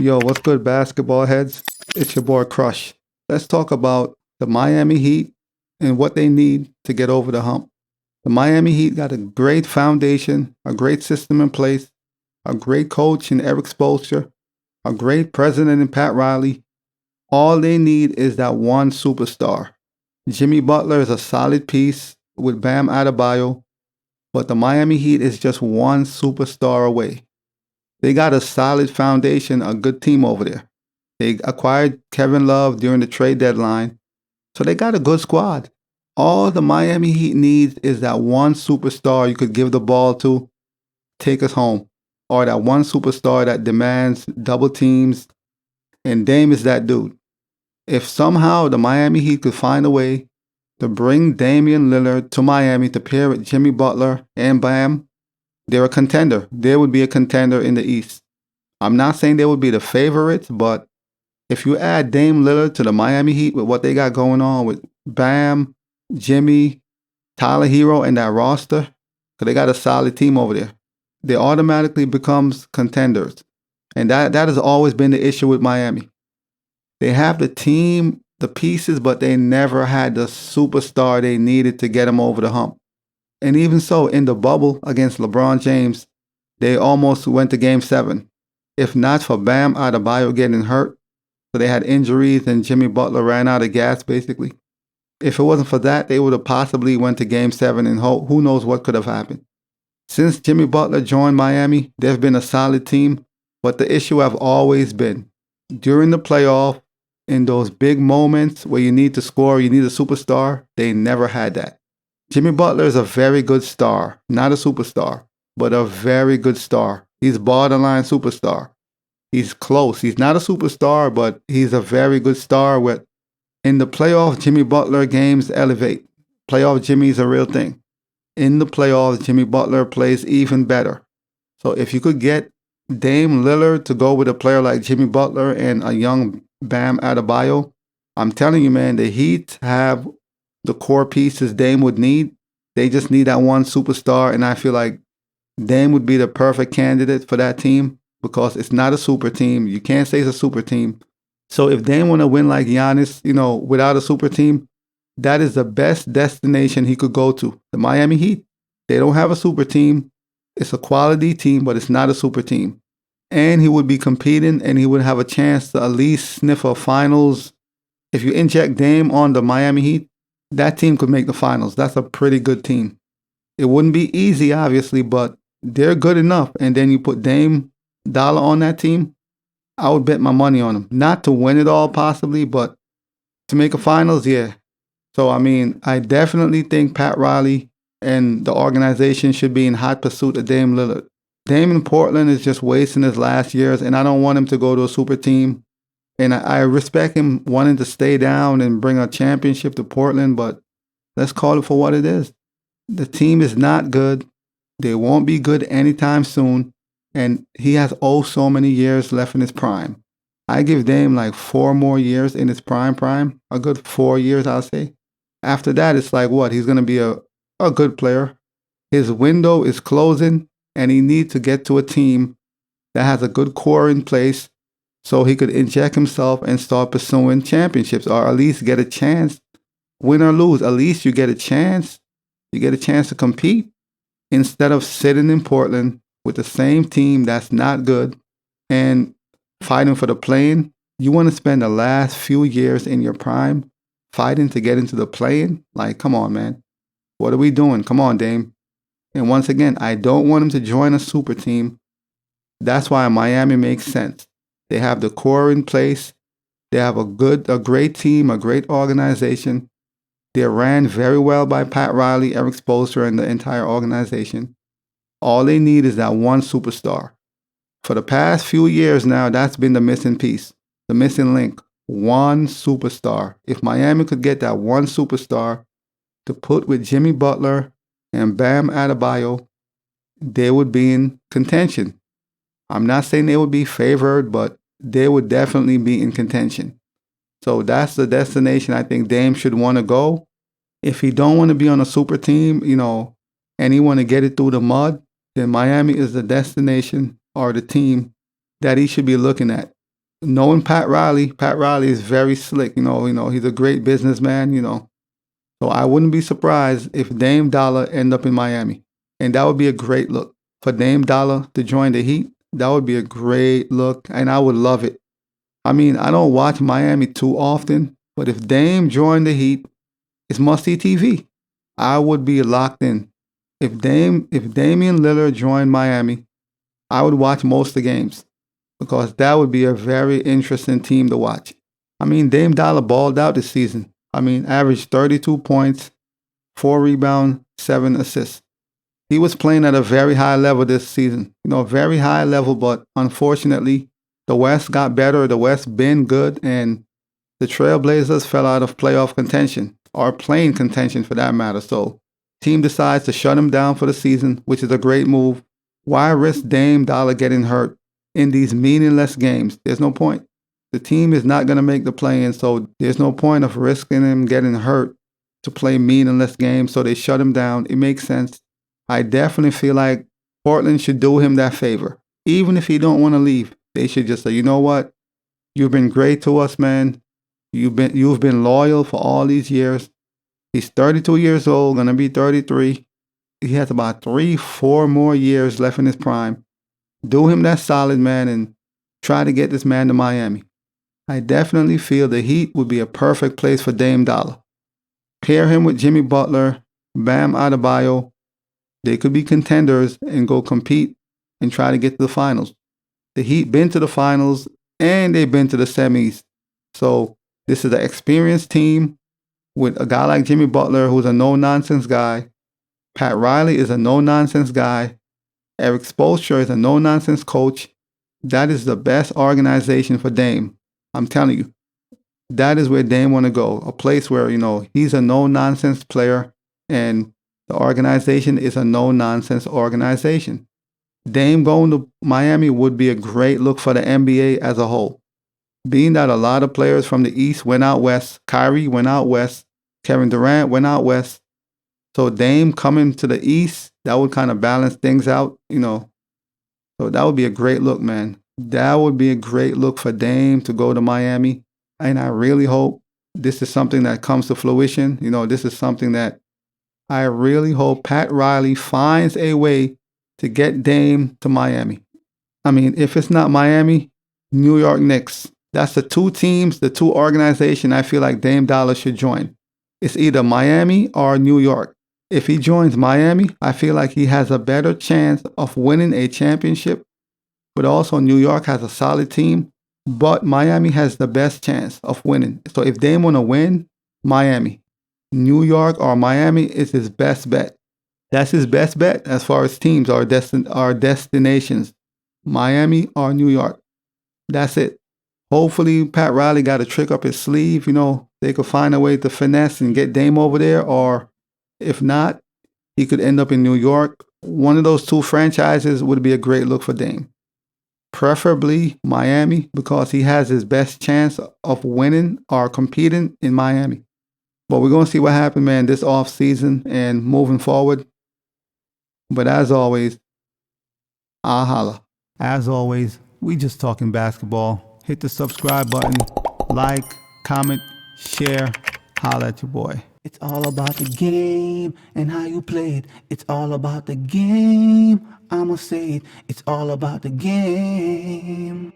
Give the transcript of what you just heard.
Yo, what's good, basketball heads? It's your boy Crush. Let's talk about the Miami Heat and what they need to get over the hump. The Miami Heat got a great foundation, a great system in place, a great coach in Eric Spoelstra, a great president in Pat Riley. All they need is that one superstar. Jimmy Butler is a solid piece with Bam Adebayo, but the Miami Heat is just one superstar away. They got a solid foundation, a good team over there. They acquired Kevin Love during the trade deadline, so they got a good squad. All the Miami Heat needs is that one superstar you could give the ball to, take us home, or that one superstar that demands double teams, and Dame is that dude. If somehow the Miami Heat could find a way to bring Damian Lillard to Miami to pair with Jimmy Butler and Bam, they're a contender. They would be a contender in the East. I'm not saying they would be the favorites, but if you add Dame Lillard to the Miami Heat with what they got going on with Bam, Jimmy, Tyler Hero, and that roster, because they got a solid team over there, they automatically becomes contenders. And that has always been the issue with Miami. They have the team, the pieces, but they never had the superstar they needed to get them over the hump. And even so, in the bubble against LeBron James, they almost went to Game 7. If not for Bam Adebayo getting hurt, so they had injuries and Jimmy Butler ran out of gas, basically. If it wasn't for that, they would have possibly went to Game 7 and who knows what could have happened. Since Jimmy Butler joined Miami, they've been a solid team, but the issue have always been, during the playoff, in those big moments where you need to score, you need a superstar, they never had that. Jimmy Butler is a very good star, not a superstar, but a very good star. He's borderline superstar. He's close. He's not a superstar, but he's a very good star. With in the playoff, Jimmy Butler games elevate. Playoff Jimmy is a real thing. In the playoffs, Jimmy Butler plays even better. So if you could get Dame Lillard to go with a player like Jimmy Butler and a young Bam Adebayo, I'm telling you, man, the Heat have the core pieces Dame would need. They just need that one superstar, and I feel like Dame would be the perfect candidate for that team because it's not a super team. You can't say it's a super team. So if Dame want to win like Giannis, without a super team, that is the best destination he could go to. The Miami Heat. They don't have a super team. It's a quality team, but it's not a super team. And he would be competing, and he would have a chance to at least sniff a finals. If you inject Dame on the Miami Heat, that team could make the finals. That's a pretty good team. It wouldn't be easy, obviously, but they're good enough. And then you put Dame Dollar on that team, I would bet my money on them. Not to win it all, possibly, but to make a finals, yeah. So, I definitely think Pat Riley and the organization should be in hot pursuit of Dame Lillard. Dame in Portland is just wasting his last years, and I don't want him to go to a super team. And I respect him wanting to stay down and bring a championship to Portland, but let's call it for what it is. The team is not good. They won't be good anytime soon. And he has so many years left in his prime. I give Dame like 4 more years in his prime. A good 4 years, I'll say. After that, it's like what? He's going to be a good player. His window is closing, and he needs to get to a team that has a good core in place so he could inject himself and start pursuing championships, or at least get a chance, win or lose. At least you get a chance. You get a chance to compete instead of sitting in Portland with the same team that's not good and fighting for the play-in. You want to spend the last few years in your prime fighting to get into the play-in? Like, come on, man. What are we doing? Come on, Dame. And once again, I don't want him to join a super team. That's why Miami makes sense. They have the core in place. They have a great team, a great organization. They're ran very well by Pat Riley, Eric Spoelstra, and the entire organization. All they need is that one superstar. For the past few years now, that's been the missing piece, the missing link. One superstar. If Miami could get that one superstar to put with Jimmy Butler and Bam Adebayo, they would be in contention. I'm not saying they would be favored, but they would definitely be in contention. So that's the destination I think Dame should want to go. If he don't want to be on a super team, and he want to get it through the mud, then Miami is the destination or the team that he should be looking at. knowing Pat Riley is very slick. He's a great businessman. So I wouldn't be surprised if Dame Dollar end up in Miami, and that would be a great look for Dame Dollar to join the Heat. That would be a great look, and I would love it. I mean, I don't watch Miami too often, but if Dame joined the Heat, it's must-see TV. I would be locked in. If Damian Lillard joined Miami, I would watch most of the games because that would be a very interesting team to watch. I mean, Dame Dollar balled out this season. I mean, averaged 32 points, 4 rebounds, 7 assists. He was playing at a very high level this season. Very high level, but unfortunately, the West got better. The West been good, and the Trailblazers fell out of playoff contention, or playing contention for that matter. So, team decides to shut him down for the season, which is a great move. Why risk Dame Dollar getting hurt in these meaningless games? There's no point. The team is not going to make the play-in, so there's no point of risking him getting hurt to play meaningless games. So they shut him down. It makes sense. I definitely feel like Portland should do him that favor. Even if he don't want to leave, they should just say, you know what? You've been great to us, man. You've been loyal for all these years. He's 32 years old, gonna be 33. He has about 3-4 more years left in his prime. Do him that solid, man, and try to get this man to Miami. I definitely feel the Heat would be a perfect place for Dame Dollar. Pair him with Jimmy Butler, Bam Adebayo. They could be contenders and go compete and try to get to the finals. The Heat been to the finals and they've been to the semis. So this is an experienced team with a guy like Jimmy Butler, who's a no-nonsense guy. Pat Riley is a no-nonsense guy. Eric Spoelstra is a no-nonsense coach. That is the best organization for Dame. I'm telling you, that is where Dame want to go. A place where, he's a no-nonsense player and the organization is a no-nonsense organization. Dame going to Miami would be a great look for the NBA as a whole. Being that a lot of players from the East went out west, Kyrie went out west, Kevin Durant went out west. So Dame coming to the East, that would kind of balance things out, So that would be a great look, man. That would be a great look for Dame to go to Miami. And I really hope this is something that comes to fruition. This is something that I really hope Pat Riley finds a way to get Dame to Miami. I mean, if it's not Miami, New York Knicks. That's the two teams, the two organizations I feel like Dame Dollar should join. It's either Miami or New York. If he joins Miami, I feel like he has a better chance of winning a championship. But also New York has a solid team. But Miami has the best chance of winning. So if Dame want to win, Miami. New York or Miami is his best bet. That's his best bet as far as teams or destinations. Miami or New York. That's it. Hopefully, Pat Riley got a trick up his sleeve. They could find a way to finesse and get Dame over there. Or if not, he could end up in New York. One of those two franchises would be a great look for Dame. Preferably Miami because he has his best chance of winning or competing in Miami. But we're going to see what happens, man, this off season and moving forward. But as always, I'll holla. As always, we just talking basketball. Hit the subscribe button, like, comment, share, holla at your boy. It's all about the game and how you play it. It's all about the game. I'ma say it. It's all about the game.